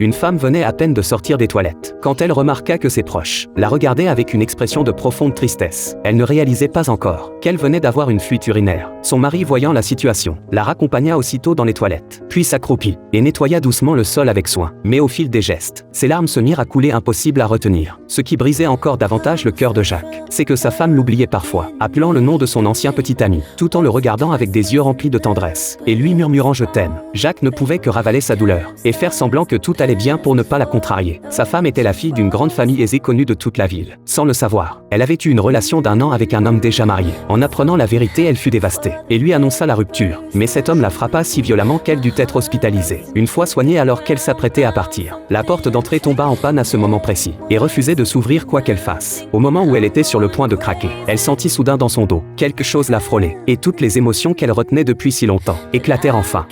Une femme venait à peine de sortir des toilettes, quand elle remarqua que ses proches la regardaient avec une expression de profonde tristesse. Elle ne réalisait pas encore qu'elle venait d'avoir une fuite urinaire. Son mari, voyant la situation, la raccompagna aussitôt dans les toilettes, puis s'accroupit et nettoya doucement le sol avec soin. Mais au fil des gestes, ses larmes se mirent à couler, impossible à retenir. Ce qui brisait encore davantage le cœur de Jacques, c'est que sa femme l'oubliait parfois, appelant le nom de son ancien petit ami, tout en le regardant avec des yeux remplis de tendresse, et lui murmurant « je t'aime ». Jacques ne pouvait que ravaler sa douleur, et faire semblant que tout allait bien pour ne pas la contrarier. Sa femme était la fille d'une grande famille aisée connue de toute la ville. Sans le savoir, elle avait eu une relation d'1 an avec un homme déjà marié. En apprenant la vérité, elle fut dévastée, et lui annonça la rupture. Mais cet homme la frappa si violemment qu'elle dut être hospitalisée. Une fois soignée, alors qu'elle s'apprêtait à partir, la porte d'entrée tomba en panne à ce moment précis, et refusait de s'ouvrir quoi qu'elle fasse. Au moment où elle était sur le point de craquer, elle sentit soudain dans son dos quelque chose la frôler, et toutes les émotions qu'elle retenait depuis si longtemps éclatèrent enfin.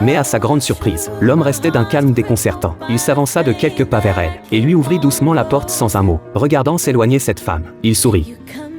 Mais à sa grande surprise, l'homme restait d'un calme déconcertant. Il s'avança de quelques pas vers elle, et lui ouvrit doucement la porte sans un mot, regardant s'éloigner cette femme. Il sourit.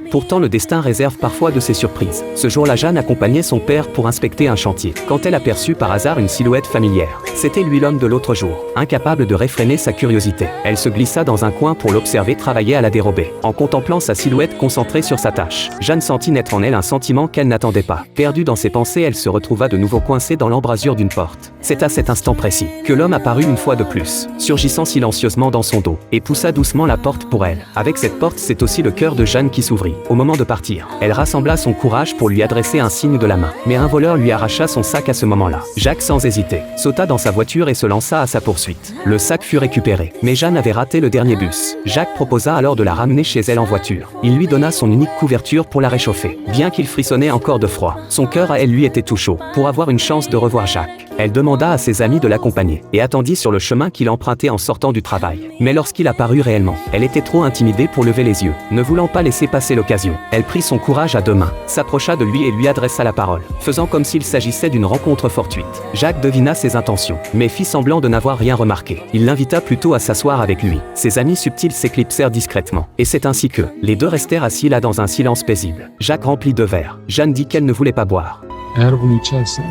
Pourtant, le destin réserve parfois de ces surprises. Ce jour-là, Jeanne accompagnait son père pour inspecter un chantier, quand elle aperçut par hasard une silhouette familière. C'était lui, l'homme de l'autre jour. Incapable de réfréner sa curiosité, elle se glissa dans un coin pour l'observer travailler à la dérobée. En contemplant sa silhouette concentrée sur sa tâche, Jeanne sentit naître en elle un sentiment qu'elle n'attendait pas. Perdue dans ses pensées, elle se retrouva de nouveau coincée dans l'embrasure d'une porte. C'est à cet instant précis que l'homme apparut une fois de plus, surgissant silencieusement dans son dos, et poussa doucement la porte pour elle. Avec cette porte, c'est aussi le cœur de Jeanne qui s'ouvrit. Au moment de partir, elle rassembla son courage pour lui adresser un signe de la main. Mais un voleur lui arracha son sac à ce moment-là. Jacques, sans hésiter, sauta dans sa voiture et se lança à sa poursuite. Le sac fut récupéré, mais Jeanne avait raté le dernier bus. Jacques proposa alors de la ramener chez elle en voiture. Il lui donna son unique couverture pour la réchauffer. Bien qu'il frissonnait encore de froid, son cœur à elle lui était tout chaud. Pour avoir une chance de revoir Jacques, elle demanda à ses amis de l'accompagner, et attendit sur le chemin qu'il empruntait en sortant du travail. Mais lorsqu'il apparut réellement, elle était trop intimidée pour lever les yeux. Ne voulant pas laisser passer l'occasion, elle prit son courage à 2 mains, s'approcha de lui et lui adressa la parole, faisant comme s'il s'agissait d'une rencontre fortuite. Jacques devina ses intentions, mais fit semblant de n'avoir rien remarqué. Il l'invita plutôt à s'asseoir avec lui. Ses amis subtils s'éclipsèrent discrètement, et c'est ainsi que les deux restèrent assis là dans un silence paisible. Jacques remplit 2 verres. Jeanne dit qu'elle ne voulait pas boire. Eğer bunu içersen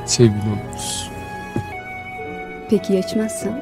sevgili oluruz. Peki ya içmezsem?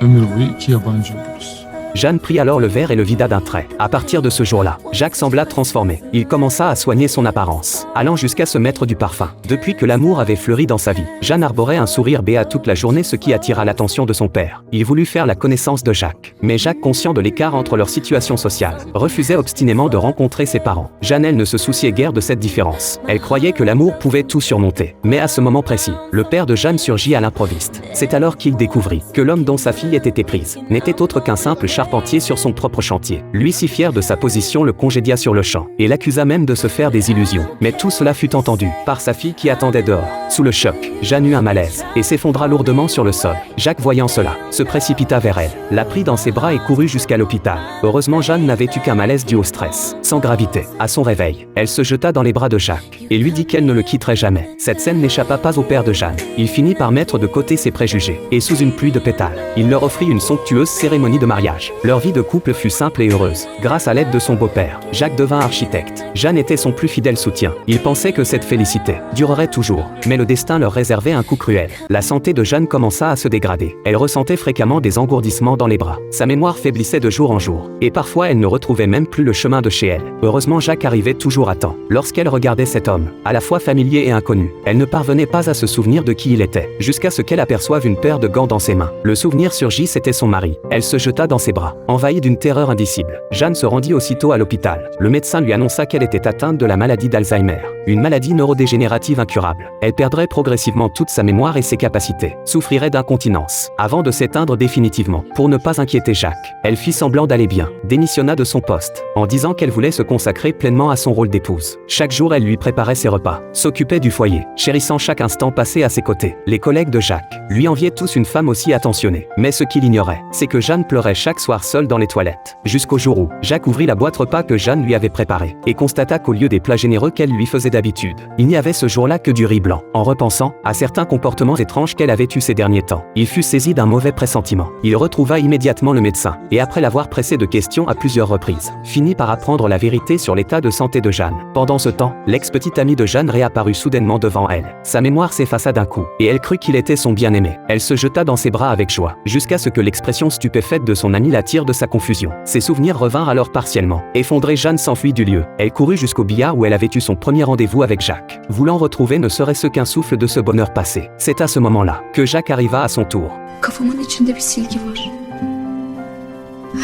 Ömür boyu 2 yabancı oluruz. Jeanne prit alors le verre et le vida d'un trait. À partir de ce jour-là, Jacques sembla transformé. Il commença à soigner son apparence, allant jusqu'à se mettre du parfum. Depuis que l'amour avait fleuri dans sa vie, Jeanne arborait un sourire béat toute la journée, ce qui attira l'attention de son père. Il voulut faire la connaissance de Jacques. Mais Jacques, conscient de l'écart entre leur situation sociale, refusait obstinément de rencontrer ses parents. Jeanne, elle, ne se souciait guère de cette différence. Elle croyait que l'amour pouvait tout surmonter. Mais à ce moment précis, le père de Jeanne surgit à l'improviste. C'est alors qu'il découvrit que l'homme dont sa fille était éprise n'était autre qu'un simple charpentier sur son propre chantier. Lui, si fier de sa position, le congédia sur le champ et l'accusa même de se faire des illusions. Mais tout cela fut entendu par sa fille qui attendait dehors. Sous le choc, Jeanne eut un malaise et s'effondra lourdement sur le sol. Jacques, voyant cela, se précipita vers elle, la prit dans ses bras et courut jusqu'à l'hôpital. Heureusement, Jeanne n'avait eu qu'un malaise dû au stress. Sans gravité, à son réveil, elle se jeta dans les bras de Jacques et lui dit qu'elle ne le quitterait jamais. Cette scène n'échappa pas au père de Jeanne. Il finit par mettre de côté ses préjugés et sous une pluie de pétales, il leur offrit une somptueuse cérémonie de mariage. Leur vie de couple fut simple et heureuse. Grâce à l'aide de son beau-père, Jacques devint architecte. Jeanne était son plus fidèle soutien. Il pensait que cette félicité durerait toujours, mais le destin leur réservait un coup cruel. La santé de Jeanne commença à se dégrader. Elle ressentait fréquemment des engourdissements dans les bras. Sa mémoire faiblissait de jour en jour, et parfois elle ne retrouvait même plus le chemin de chez elle. Heureusement, Jacques arrivait toujours à temps. Lorsqu'elle regardait cet homme, à la fois familier et inconnu, elle ne parvenait pas à se souvenir de qui il était, jusqu'à ce qu'elle aperçoive une paire de gants dans ses mains. Le souvenir surgit, c'était son mari. Elle se jeta dans ses bras, envahie d'une terreur indicible. Jeanne se rendit aussitôt à l'hôpital. Le médecin lui annonça qu'elle était atteinte de la maladie d'Alzheimer, une maladie neurodégénérative incurable. Elle perdrait progressivement toute sa mémoire et ses capacités, souffrirait d'incontinence, avant de s'éteindre définitivement. Pour ne pas inquiéter Jacques, elle fit semblant d'aller bien, démissionna de son poste, en disant qu'elle voulait se consacrer pleinement à son rôle d'épouse. Chaque jour, elle lui préparait ses repas, s'occupait du foyer, chérissant chaque instant passé à ses côtés. Les collègues de Jacques lui enviaient tous une femme aussi attentionnée. Mais ce qu'il ignorait, c'est que Jeanne pleurait chaque soir s'asseoir seul dans les toilettes. Jusqu'au jour où Jacques ouvrit la boîte repas que Jeanne lui avait préparée et constata qu'au lieu des plats généreux qu'elle lui faisait d'habitude, il n'y avait ce jour-là que du riz blanc. En repensant à certains comportements étranges qu'elle avait eus ces derniers temps, il fut saisi d'un mauvais pressentiment. Il retrouva immédiatement le médecin et après l'avoir pressé de questions à plusieurs reprises, finit par apprendre la vérité sur l'état de santé de Jeanne. Pendant ce temps, l'ex-petite amie de Jeanne réapparut soudainement devant elle. Sa mémoire s'effaça d'un coup et elle crut qu'il était son bien-aimé. Elle se jeta dans ses bras avec joie, jusqu'à ce que l'expression stupéfaite de son ami la tire de sa confusion. Ses souvenirs revinrent alors partiellement. Effondrée, Jeanne s'enfuit du lieu. Elle courut jusqu'au billard où elle avait eu son premier rendez-vous avec Jacques, voulant retrouver ne serait-ce qu'un souffle de ce bonheur passé. C'est à ce moment-là que Jacques arriva à son tour. Kafamın içinde bir silgi var.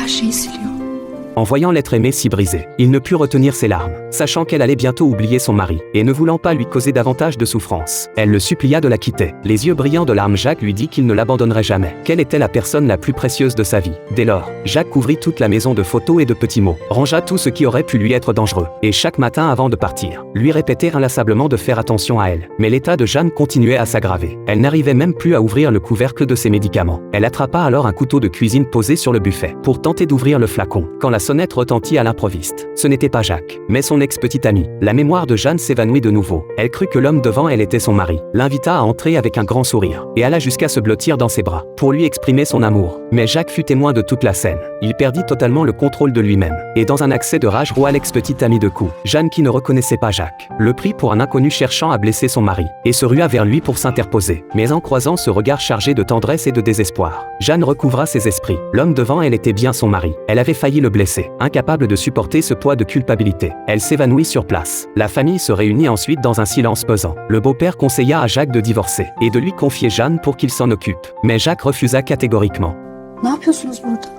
Her şeyi siliyor. En voyant l'être aimé si brisé, il ne put retenir ses larmes, sachant qu'elle allait bientôt oublier son mari, et ne voulant pas lui causer davantage de souffrance. Elle le supplia de la quitter. Les yeux brillants de larmes, Jacques lui dit qu'il ne l'abandonnerait jamais, qu'elle était la personne la plus précieuse de sa vie. Dès lors, Jacques couvrit toute la maison de photos et de petits mots, rangea tout ce qui aurait pu lui être dangereux, et chaque matin avant de partir, lui répétait inlassablement de faire attention à elle. Mais l'état de Jeanne continuait à s'aggraver. Elle n'arrivait même plus à ouvrir le couvercle de ses médicaments. Elle attrapa alors un couteau de cuisine posé sur le buffet, pour tenter d'ouvrir le flacon, quand la sonnette retentit à l'improviste. Ce n'était pas Jacques, mais son ex-petite amie. La mémoire de Jeanne s'évanouit de nouveau. Elle crut que l'homme devant elle était son mari, l'invita à entrer avec un grand sourire, et alla jusqu'à se blottir dans ses bras, pour lui exprimer son amour. Mais Jacques fut témoin de toute la scène. Il perdit totalement le contrôle de lui-même, et dans un accès de rage roua l'ex-petite amie de coups. Jeanne, qui ne reconnaissait pas Jacques, le prit pour un inconnu cherchant à blesser son mari, et se rua vers lui pour s'interposer. Mais en croisant ce regard chargé de tendresse et de désespoir, Jeanne recouvra ses esprits. L'homme devant elle était bien son mari. Elle avait failli le blesser. Incapable de supporter ce poids de culpabilité, elle s'évanouit sur place. La famille se réunit ensuite dans un silence pesant. Le beau-père conseilla à Jacques de divorcer et de lui confier Jeanne pour qu'il s'en occupe. Mais Jacques refusa catégoriquement. Ne yapıyorsunuz burada?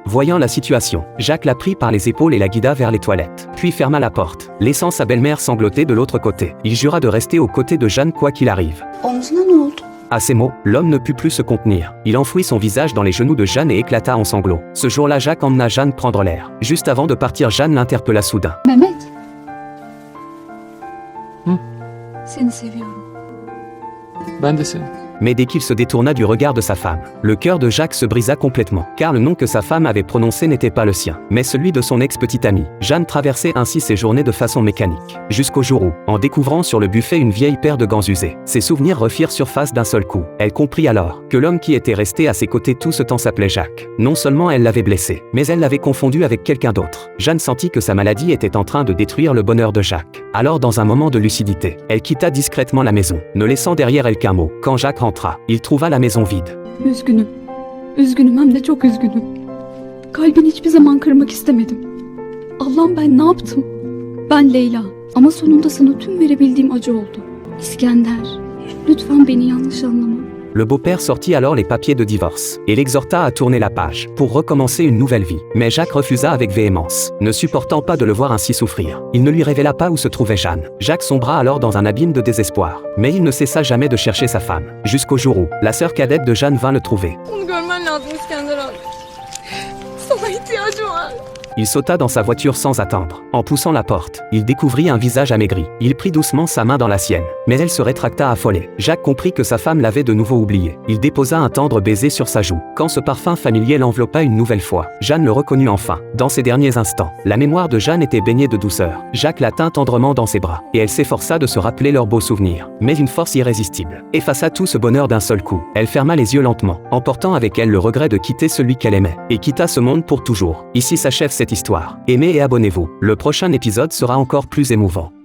Voyant la situation, Jacques la prit par les épaules et la guida vers les toilettes, puis ferma la porte, laissant sa belle-mère sangloter de l'autre côté. Il jura de rester aux côtés de Jeanne quoi qu'il arrive. Omzuna ne oldu? À ces mots, l'homme ne put plus se contenir. Il enfouit son visage dans les genoux de Jeanne et éclata en sanglots. Ce jour-là, Jacques emmena Jeanne prendre l'air. Juste avant de partir, Jeanne l'interpella soudain. Mehmet. Hı? Seni seviyorum. Ben de seni. Mais dès qu'il se détourna du regard de sa femme, le cœur de Jacques se brisa complètement, car le nom que sa femme avait prononcé n'était pas le sien, mais celui de son ex-petite amie. Jeanne traversait ainsi ses journées de façon mécanique, jusqu'au jour où, en découvrant sur le buffet une vieille paire de gants usés, ses souvenirs refirent surface d'un seul coup. Elle comprit alors que l'homme qui était resté à ses côtés tout ce temps s'appelait Jacques. Non seulement elle l'avait blessé, mais elle l'avait confondu avec quelqu'un d'autre. Jeanne sentit que sa maladie était en train de détruire le bonheur de Jacques. Alors, dans un moment de lucidité, elle quitta discrètement la maison, ne laissant derrière elle qu'un mot. Quand Jacques rentra, il trouva la maison vide. Üzgünüm. Üzgünüm, hem de çok üzgünüm. Kalbini hiçbir zaman kırmak istemedim. Allah'ım, ben ne yaptım? Ben Leyla. Ama sonunda sana tüm verebildiğim acı oldu. İskender, lütfen beni yanlış anlama. Le beau-père sortit alors les papiers de divorce et l'exhorta à tourner la page pour recommencer une nouvelle vie. Mais Jacques refusa avec véhémence, ne supportant pas de le voir ainsi souffrir. Il ne lui révéla pas où se trouvait Jeanne. Jacques sombra alors dans un abîme de désespoir, mais il ne cessa jamais de chercher sa femme, jusqu'au jour où la sœur cadette de Jeanne vint le trouver. Onu görmen lazım İskender abi. Sana ihtiyacım var. Il sauta dans sa voiture sans attendre. En poussant la porte, il découvrit un visage amaigri. Il prit doucement sa main dans la sienne, mais elle se rétracta affolée. Jacques comprit que sa femme l'avait de nouveau oublié. Il déposa un tendre baiser sur sa joue. Quand ce parfum familier l'enveloppa une nouvelle fois, Jeanne le reconnut enfin. Dans ces derniers instants, la mémoire de Jeanne était baignée de douceur. Jacques la tint tendrement dans ses bras, et elle s'efforça de se rappeler leurs beaux souvenirs. Mais une force irrésistible effaça tout ce bonheur d'un seul coup. Elle ferma les yeux lentement, emportant avec elle le regret de quitter celui qu'elle aimait, et quitta ce monde pour toujours. Ici s'achève cette histoire. Aimez et abonnez-vous. Le prochain épisode sera encore plus émouvant.